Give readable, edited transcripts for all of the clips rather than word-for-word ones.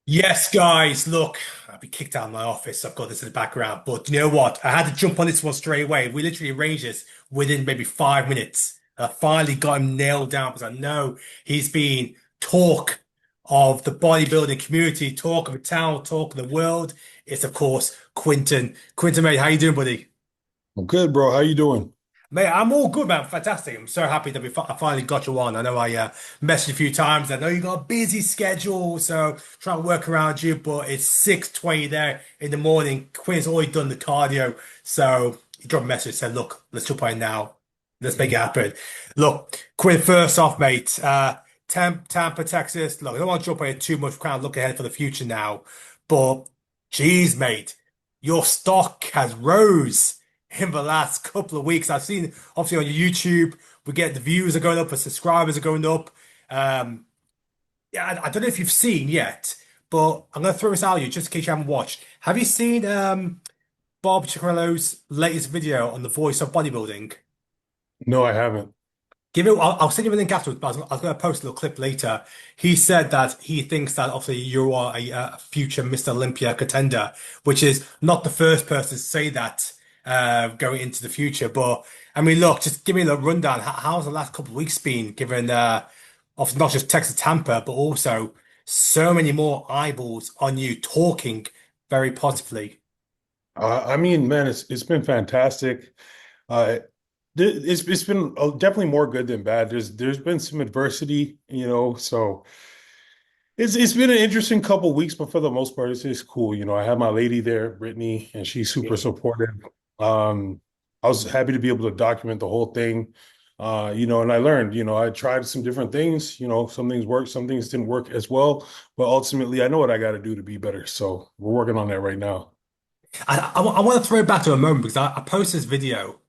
Yes, guys, look, I've been kicked out of my office. I've got this in the background, but you know what? I had to jump on this one straight away. We literally arranged this within maybe 5 minutes. I finally got him nailed down because I know he's been talk of the bodybuilding community, talk of the town, talk of the world. It's of course Quinton. Quinton, mate, how you doing, buddy? I'm good, bro. How you doing? Mate, I'm all good, man. Fantastic. I'm so happy that I finally got you on. I know I messaged you a few times. I know you got a busy schedule, so try to work around you, but it's 6:20 there in the morning. Quinn's already done the cardio. So he dropped a message, said, look, let's jump on now. Let's make it happen. Look, Quinn, first off, mate, Tampa, Texas. Look, I don't want to jump on it too much. Kind of look ahead for the future now. But geez, mate, your stock has rose in the last couple of weeks. I've seen obviously on your YouTube, we get the views are going up, the subscribers are going up. Um, yeah, I don't know if you've seen yet, but I'm gonna throw this out at you just in case you haven't watched. Have you seen Bob Ciccariello's latest video on the voice of bodybuilding? No, I haven't. I'll send you a link afterwards, but I was going to post a little clip later. He said that he thinks that obviously you are a future Mr. Olympia contender, which is not the first person to say that going into the future. But I mean, look, just give me a rundown. How's the last couple of weeks been, given obviously not just Texas Tampa, but also so many more eyeballs on you talking very positively. I mean, man, it's been fantastic. Uh, it's been definitely more good than bad. There's been some adversity, so it's been an interesting couple weeks, but for the most part, it's just cool. I have my lady there, Brittany, and she's super supportive. Um, I was happy to be able to document the whole thing. And I learned, I tried some different things, some things worked, some things didn't work as well, but ultimately I know what I got to do to be better. So we're working on that right now. I want to throw it back to a moment because I posted this video.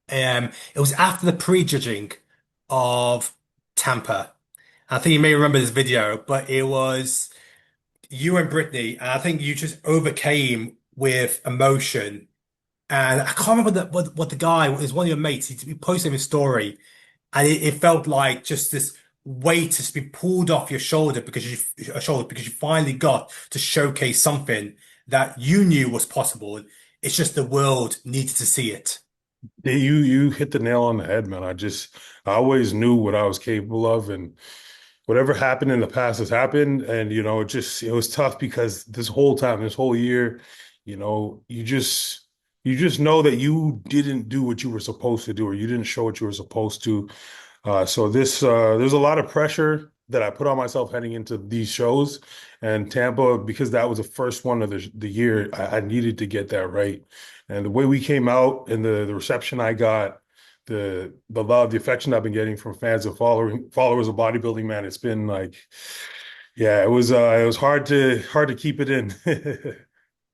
It was after the pre-judging of Tampa. I think you may remember this video, but it was you and Brittany, and I think you just overcame with emotion. And I can't remember what the guy it was one of your mates. He posted his story, and it felt like just this weight has been pulled off your shoulder because you finally got to showcase something that you knew was possible. It's just the world needed to see it. Yeah, you hit the nail on the head, man. I always knew what I was capable of, and whatever happened in the past has happened. And it was tough because this whole time, this whole year, you just know that you didn't do what you were supposed to do, or you didn't show what you were supposed to. So there's a lot of pressure that I put on myself heading into these shows, and Tampa, because that was the first one of the year, I needed to get that right. And the way we came out and the reception I got, the love, the affection I've been getting from fans and followers of bodybuilding, man, it's been like, yeah, it was hard to keep it in.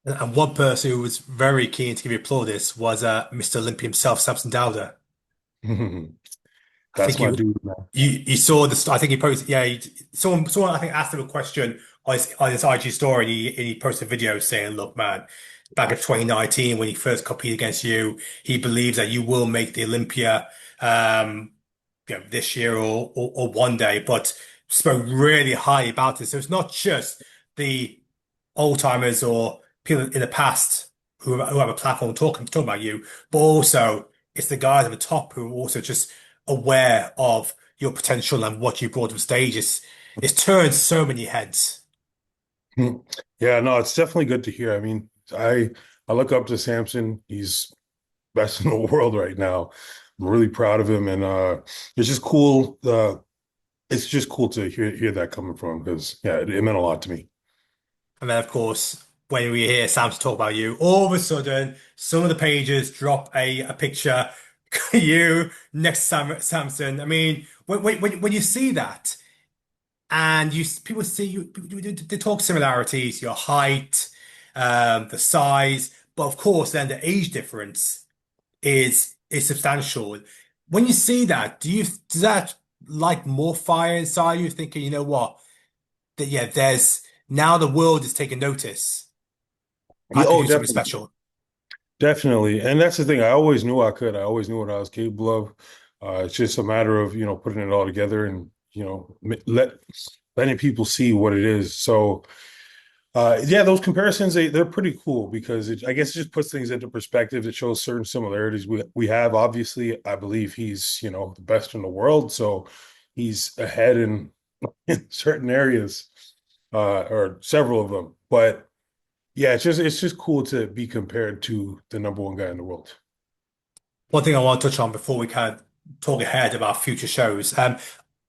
And one person who was very keen to give you plaudits was Mr. Olympia himself, Samson Dowder. I That's think my dude, man. you saw the I think he posted someone I think asked him a question on his IG story and he posted a video saying, look, man, back in 2019 when he first competed against you, he believes that you will make the Olympia this year or one day, but spoke really high about it. So it's not just the old timers or people in the past who have a platform talking about you, but also it's the guys at the top who are also just aware of your potential and what you brought to the stage. It's turned so many heads. Yeah, no, it's definitely good to hear. I mean, I look up to Samson. He's best in the world right now. I'm really proud of him, and it's just cool. It's just cool to hear that coming from him because yeah, it meant a lot to me. And then, of course, when we hear Sam talk about you, all of a sudden, some of the pages drop a picture, you next to Samson. I mean, when you see that, and people see you, they talk similarities, your height, the size, but of course, then the age difference is substantial. When you see that, does that like more fire inside you, thinking, you know what, that yeah, there's now the world is taking notice. I Yeah, could oh, do something definitely, special. definitely, and that's the thing. I always knew I could. I always knew what I was capable of. It's just a matter of putting it all together and letting people see what it is. So. Yeah, those comparisons they're pretty cool because I guess it just puts things into perspective. It shows certain similarities we have. Obviously, I believe he's, the best in the world, so he's ahead in certain areas, or several of them. But yeah, it's just cool to be compared to the number one guy in the world. One thing I want to touch on before we kind of talk ahead about future shows. On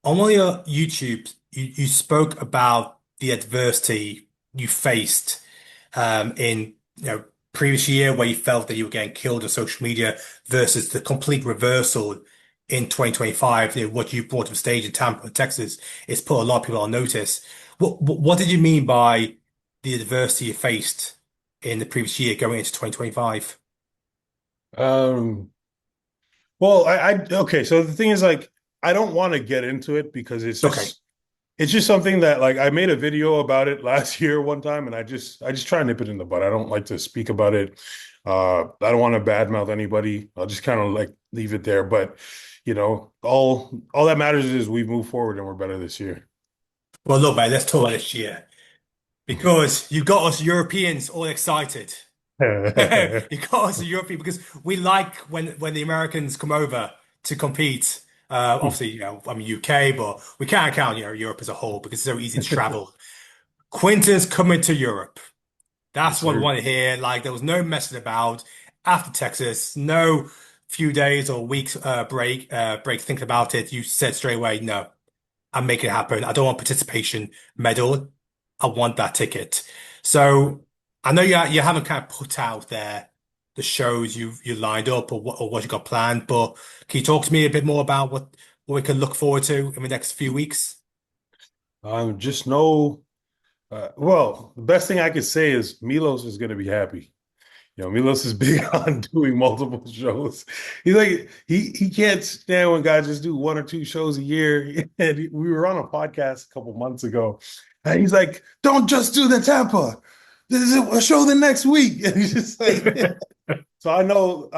one of your YouTube, you spoke about the adversity you faced in previous year where you felt that you were getting killed on social media versus the complete reversal in 2025. What you brought to the stage in Tampa and Texas is put a lot of people on notice. What did you mean by the adversity you faced in the previous year going into 2025? Um, well, okay, so the thing is like I don't want to get into it because Okay. it's just something that like I made a video about it last year one time and I just try and nip it in the bud. I don't like to speak about it. I don't want to badmouth anybody. I'll just kind of like leave it there. But all that matters is we move forward and we're better this year. Well, look, mate, let's talk about this year because you got us Europeans all excited. You got us European because we like when the Americans come over to compete. Obviously, I mean UK, but we can't count, Europe as a whole because it's so easy to travel. Quinton's coming to Europe. Yes, That's what we sir. want to hear. Like there was no messing about after Texas, no few days or weeks break thinking about it. You said straight away, no. And make it happen. I don't want participation medal. I want that ticket. So I know you haven't kind of put out there the shows you lined up or what you got planned, but can you talk to me a bit more about what we can look forward to in the next few weeks? Just know, well, the best thing I could say is Milos is going to be happy. Milos is big on doing multiple shows. He's like he can't stand when guys just do one or two shows a year. And we were on a podcast a couple months ago, and he's like, "Don't just do the Tampa. This is a show the next week." And he's just like, so I know.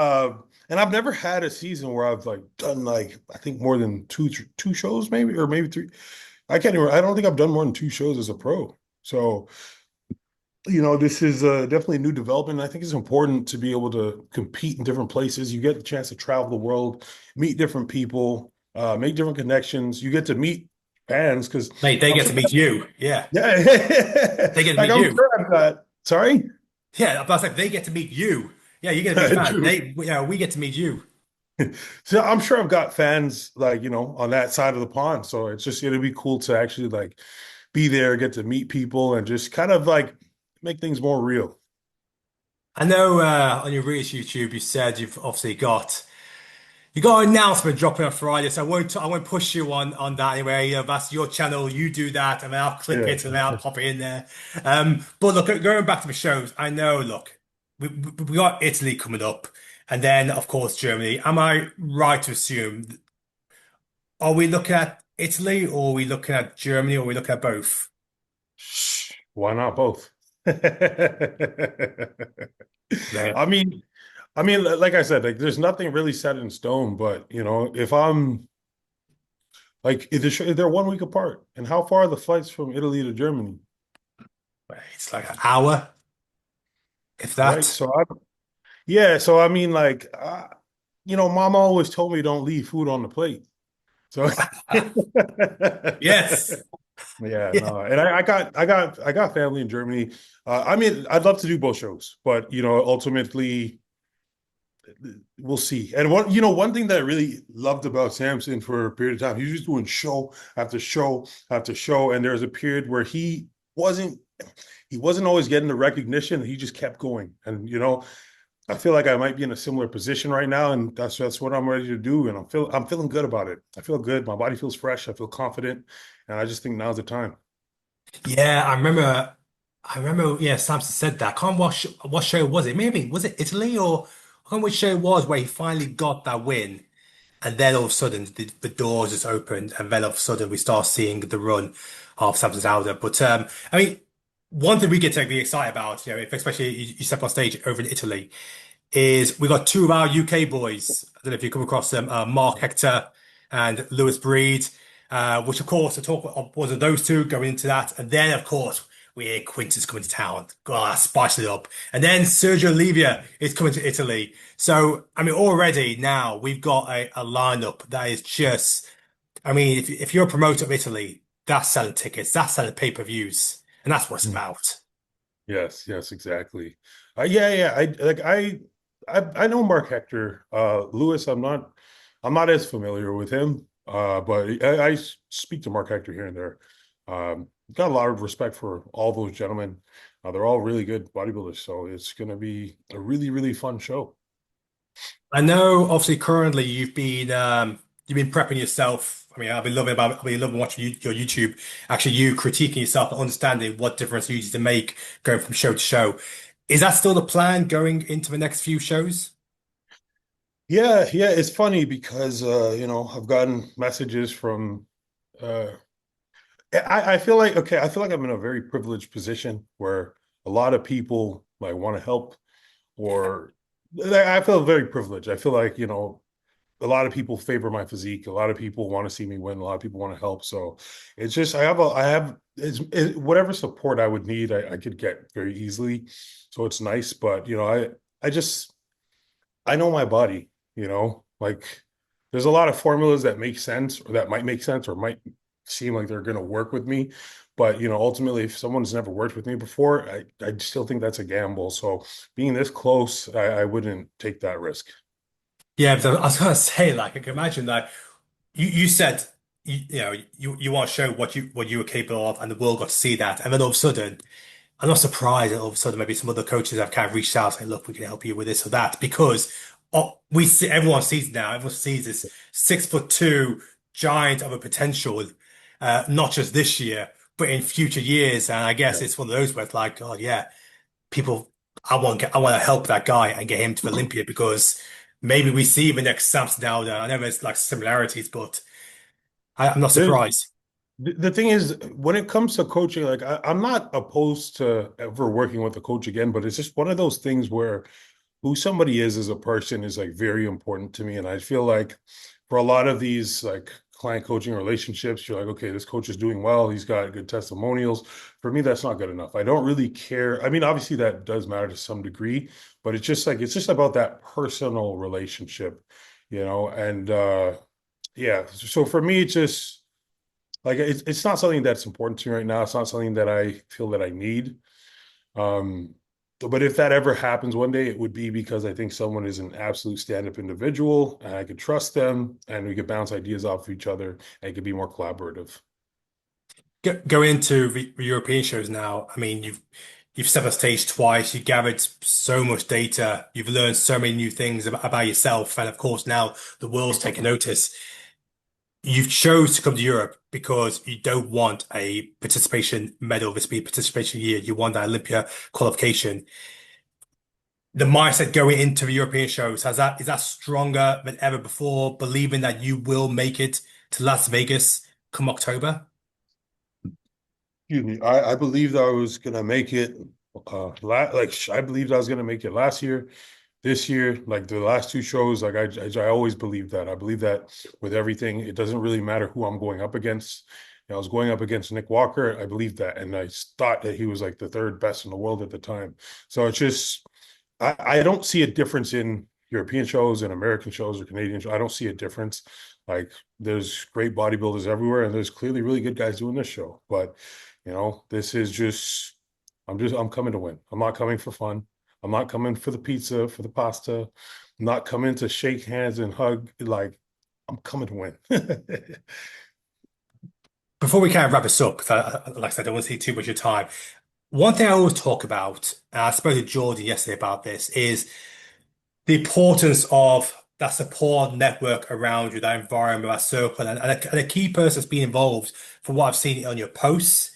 And I've never had a season where I've like done like I think more than two shows maybe or maybe three. I can't even. I don't think I've done more than two shows as a pro. So this is definitely a new development. I think it's important to be able to compete in different places. You get the chance to travel the world, meet different people, make different connections. You get to meet fans because Mate, they I'm get sure, to meet you. Yeah. yeah, They get to like meet I'm you. sure I've got. Sorry, Yeah, but I was like, they get to meet you. Yeah, you get to meet fans. true. We get to meet you. So I'm sure I've got fans like on that side of the pond. So it'll be cool to actually like be there, get to meet people, and just kind of like make things more real. I know on your Reels YouTube you said you've obviously got an announcement dropping on Friday, so I won't push you on that anyway. That's your channel, you do that, and then I'll clip Yeah. it and then I'll pop it in there. But look, going back to the shows, I know. Look, we got Italy coming up, and then of course Germany. Am I right to assume? Are we looking at Italy, or are we looking at Germany, or are we looking at both? Why not both? Yeah. I mean, like I said, like there's nothing really set in stone, but if I'm like if they're 1 week apart, and how far are the flights from Italy to Germany, It's like an hour, if right? that. Yeah, so I mean, like, Mom always told me don't leave food on the plate. So Yes. yeah, Yeah. no, and I got family in Germany. I mean, I'd love to do both shows, but ultimately we'll see. And one thing that I really loved about Samson for a period of time, he was just doing show after show after show, and there was a period where wasn't he wasn't always getting the recognition. He just kept going, and I feel like I might be in a similar position right now, and that's what I'm ready to do, and I'm feeling good about it. I feel good. My body feels fresh. I feel confident, and I just think now's the time. Yeah, I remember. Yeah, Samson said that. I can't what show was it? Maybe was it Italy or I can't remember which show it was where he finally got that win, and then all of a sudden the doors just opened, and then all of a sudden we start seeing the run of Samson's Alda. But I mean, one thing we get to be excited about, if especially you step on stage over in Italy, is we got two of our UK boys. I don't know if you come across them, Mark Hector and Lewis Breed, which of course the talk of was of those two going into that, and then of course we hear Quinton's coming to town. God, spice it up. And then Sergio Oliva is coming to Italy. So, I mean, already now we've got a lineup that is just, I mean, if you're a promoter of Italy, that's selling tickets, that's selling pay-per-views, and that's what it's Mm. about. Yes, yes, exactly. Yeah, yeah. I know Mark Hector. Lewis, I'm not as familiar with him. But I speak to Mark Hector here and there. Got a lot of respect for all those gentlemen. They're all really good bodybuilders, so it's going to be a really, really fun show. I know, obviously, currently you've been prepping yourself. I mean, I've been loving watching your YouTube. Actually, you critiquing yourself and understanding what difference you need to make going from show to show. Is that still the plan going into the next few shows? Yeah, yeah, it's funny because I've gotten messages from uh I feel like okay, I feel like I'm in a very privileged position where a lot of people like want to help or I feel very privileged. I feel like, a lot of people favor my physique. A lot of people want to see me win. A lot of people want to help. So it's just I have whatever support I would need, I could get very easily. So it's nice, but I just I know my body, like there's a lot of formulas that make sense or that might make sense or might seem like they're going to work with me. But, ultimately, if someone's never worked with me before, I still think that's a gamble. So being this close, I wouldn't take that risk. Yeah, but I was gonna say, like, I can imagine that you said you want to show what you were capable of, and the world got to see that, and then all of a sudden. I'm not surprised that all of a sudden maybe some other coaches have kind of reached out saying, look, we can help you with this or that because we see everyone sees it now. Everyone sees this 6'2" giant of a potential, not just this year, but in future years. And I guess Yeah. it's one of those where it's like, oh yeah, people, I want to help that guy and get him to Olympia because maybe we see the next Samson Dowder. I know there's like similarities, but I'm not The, surprised. the thing is, when it comes to coaching, like I'm not opposed to ever working with a coach again, but it's just one of those things where who somebody is as a person is like very important to me. And I feel like for a lot of these like client coaching relationships, you're like, okay, this coach is doing well. He's got good testimonials. For me, that's not good enough. I don't really care. I mean, obviously that does matter to some degree, but it's just about that personal relationship, and yeah. So for me, it's just like it's not something that's important to me right now. It's not something that I feel that I need. Um, but if that ever happens one day, it would be because I think someone is an absolute stand-up individual and I could trust them and we could bounce ideas off of each other and it could be more collaborative. Go into the European shows now. I mean, you've set the stage twice. You gathered so much data. You've learned so many new things about yourself, and of course, now the world's taking notice. You've chose to come to Europe because you don't want a participation medal this be participation year. You want that Olympia qualification. The mindset going into the European shows is that stronger than ever before, believing that you will make it to Las Vegas come October? Excuse me. I believed I was gonna make it. I believed I was gonna make it last year. This year, like the last two shows, like I always believed that. I believe that with everything, it doesn't really matter who I'm going up against. I was going up against Nick Walker. I believed that, and I thought that he was like the third best in the world at the time. So it's just I don't see a difference in European shows and American shows or Canadian shows. I don't see a difference. Like there's great bodybuilders everywhere, and there's clearly really good guys doing this show. But this is just I'm coming to win. I'm not coming for fun. I'm not coming for the pizza, for the pasta. I'm not coming to shake hands and hug. Like I'm coming to win. Before we kind of wrap this up, because like I said, I don't want to take too much of your time. One thing I always talk about, and I spoke to Jordan yesterday about this, is the importance of that support network around you, that environment, that circle, and a key person that's been involved from what I've seen on your posts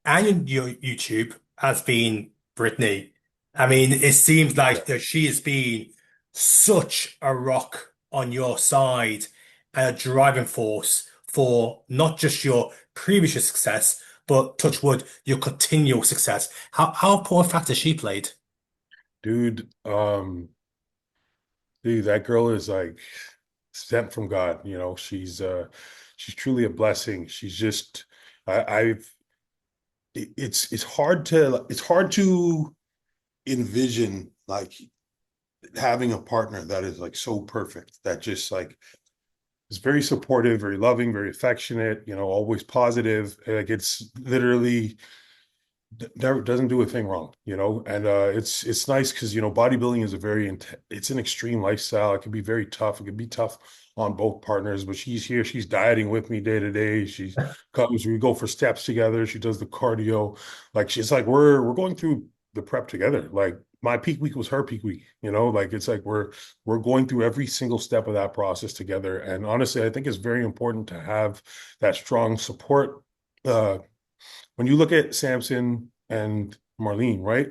and your YouTube has been Brittany. I mean, it seems Yeah. like that she has been such a rock on your side and a driving force for not just your previous success, but touch wood, your continual success. How important a factor she played? Dude, dude, that girl is like sent from God. She's truly a blessing. She's just I, I've it's hard to envision like having a partner that is like so perfect that just like is very supportive, very loving, very affectionate, always positive. Like it's literally never doesn't do a thing wrong, and it's nice because bodybuilding is it's an extreme lifestyle. It can be very tough. It can be tough on both partners, but she's here, she's dieting with me day to day. She comes, we go for steps together, she does the cardio. Like she's like we're going through the prep together. Like my peak week was her peak week, like it's like we're going through every single step of that process together. And honestly, I think it's very important to have that strong support. When you look at Samson and Marlene, right?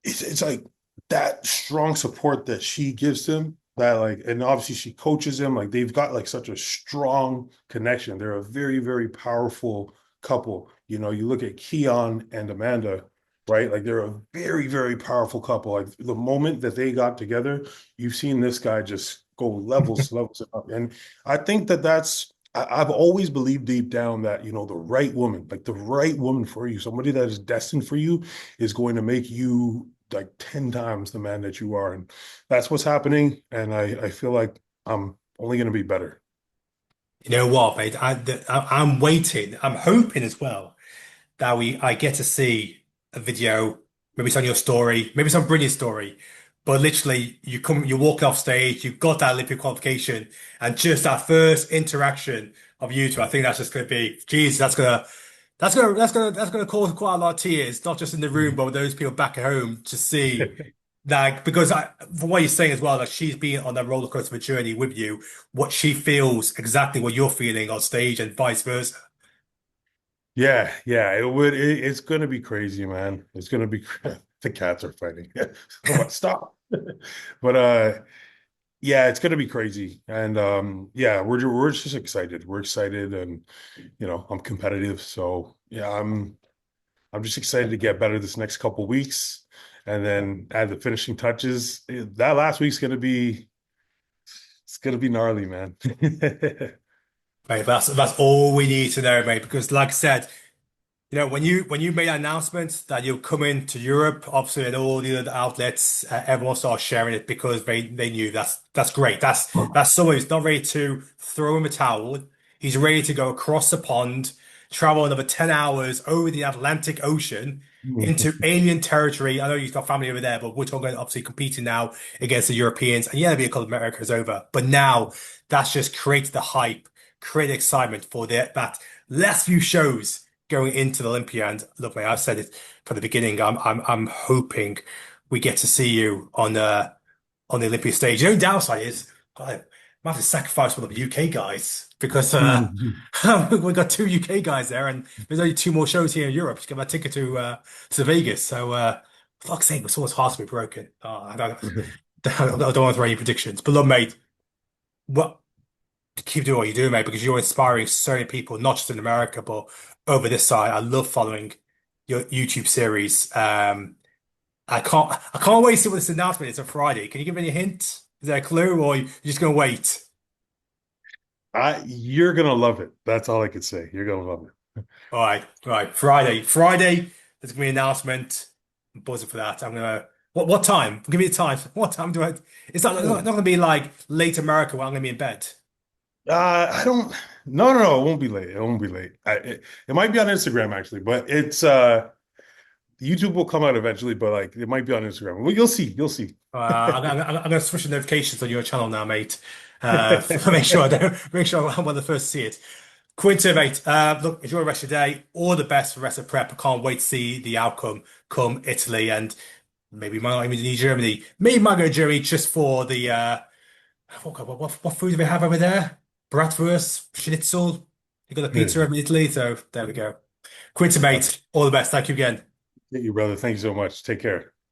It's like that strong support that she gives him, that like, and obviously she coaches him, like they've got like such a strong connection. They're a very, very powerful couple. You look at Keon and Amanda, right? Like they're a very, very powerful couple. Like the moment that they got together, you've seen this guy just go levels up. And I think I've always believed deep down that, the right woman, like the right woman for you, somebody that is destined for you, is going to make you like 10 times the man that you are. And that's what's happening. And I feel like I'm only going to be better. You know what, mate? I'm waiting. I'm hoping as well that I get to see a video. Maybe it's on your story, maybe it's on Brilliant story. But literally, you walk off stage, you've got that Olympic qualification, and just that first interaction of you two. I think that's just going to be, geez, that's gonna cause quite a lot of tears, not just in the room, but with those people back at home to see. Like, because from what you're saying as well, like she's been on that roller coaster of a journey with you, what she feels exactly what you're feeling on stage and vice versa. Yeah, yeah, it's going to be crazy, man. It's going to be, the cats are fighting. Stop. But yeah, it's going to be crazy. And yeah, we're just excited. We're excited, and I'm competitive. So yeah, I'm just excited to get better this next couple weeks, and then add the finishing touches. That last week's gonna be gnarly, man. Mate, that's all we need to know, mate. Because like I said, when you made that announcement that you're coming to Europe, obviously, and all the other outlets, everyone started sharing it because they knew that's great. That's someone who's not ready to throw him a towel. He's ready to go across the pond, travel another 10 hours over the Atlantic Ocean into alien territory. I know you've got family over there, but we're talking obviously competing now against the Europeans. And yeah, the vehicle America is over. But now that's just created the hype, created excitement for that last few shows going into the Olympia. And look, mate, I've said it from the beginning. I'm hoping we get to see you on the Olympia stage. The only downside is I might have to sacrifice one of the UK guys because we've got two UK guys there, and there's only two more shows here in Europe. Just get my ticket to Vegas. So for fuck's sake, someone's heart's been broken. I don't want to throw any predictions, but look, mate, what keep doing what you do, mate, because you're inspiring so many people, not just in America, but over this side. I love following your YouTube series. I can't wait to see what this announcement is on Friday. Can you give me a hint? Is there a clue, or you just gonna wait? You're gonna love it. That's all I can say. You're gonna love it. All right. Friday. There's gonna be an announcement. I'm buzzing for that. I'm gonna. What time? Give me a time. What time do I? It's not gonna be like late America where I'm gonna be in bed. I don't. No, no, no. It won't be late. It won't be late. It might be on Instagram actually, but it's YouTube will come out eventually. But like, it might be on Instagram. Well, you'll see. You'll see. I'm gonna switch the notifications on your channel now, mate. Make sure I'm one of the first to see it. Quinton, mate. Look, enjoy the rest of your day. All the best for the rest of prep. I can't wait to see the outcome come Italy, and maybe might not even need Germany. Maybe might go to Germany just for the what food do they have over there? Bratwurst, schnitzel. You got the Yeah. pizza over in Italy, so there we go. Quinton, mate. All the best. Thank you again. Thank you, brother. Thank you so much. Take care.